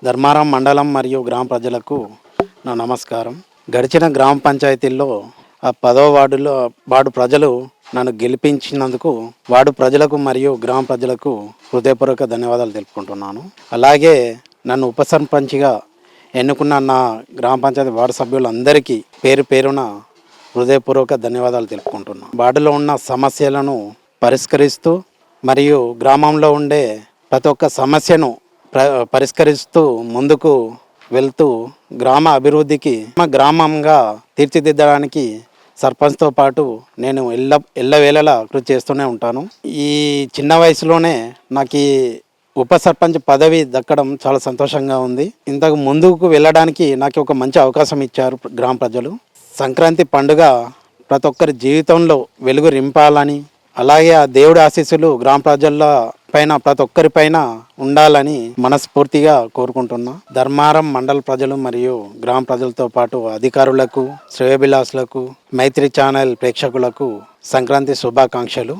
ధర్మారం మండలం మరియు గ్రామ ప్రజలకు నా నమస్కారం. గడిచిన గ్రామ పంచాయతీల్లో ఆ 10వ వార్డు ప్రజలు నన్ను గెలిపించినందుకు వార్డు ప్రజలకు మరియు గ్రామ ప్రజలకు హృదయపూర్వక ధన్యవాదాలు తెలుపుకుంటున్నాను. అలాగే నన్ను ఉప సర్పంచ్గా ఎన్నుకున్న నా గ్రామ పంచాయతీ వార్డు సభ్యులందరికీ పేరు పేరున హృదయపూర్వక ధన్యవాదాలు తెలుపుకుంటున్నాను. వార్డులో ఉన్న సమస్యలను పరిష్కరిస్తూ మరియు గ్రామంలో ఉండే ప్రతి ఒక్క సమస్యను పరిష్కరిస్తూ ముందుకు వెళ్తూ గ్రామ అభివృద్ధికి గ్రామంగా తీర్చిదిద్దడానికి సర్పంచ్తో పాటు నేను ఎల్లవేళలా కృషి చేస్తూనే ఉంటాను. ఈ చిన్న వయసులోనే నాకు ఈ ఉప సర్పంచ్ పదవి దక్కడం చాలా సంతోషంగా ఉంది. ఇంతకు ముందుకు వెళ్ళడానికి నాకు ఒక మంచి అవకాశం ఇచ్చారు గ్రామ ప్రజలు. సంక్రాంతి పండుగ ప్రతి ఒక్కరి జీవితంలో వెలుగు రింపాలని, అలాగే ఆ దేవుడి ఆశీస్సులు గ్రామ ప్రజల పైన ప్రతి ఒక్కరి పైన ఉండాలని మనస్ఫూర్తిగా కోరుకుంటున్నా. ధర్మారం మండల ప్రజలు మరియు గ్రామ ప్రజలతో పాటు అధికారులకు, శ్రేయోభిలాషులకు, మైత్రి ఛానల్ ప్రేక్షకులకు సంక్రాంతి శుభాకాంక్షలు.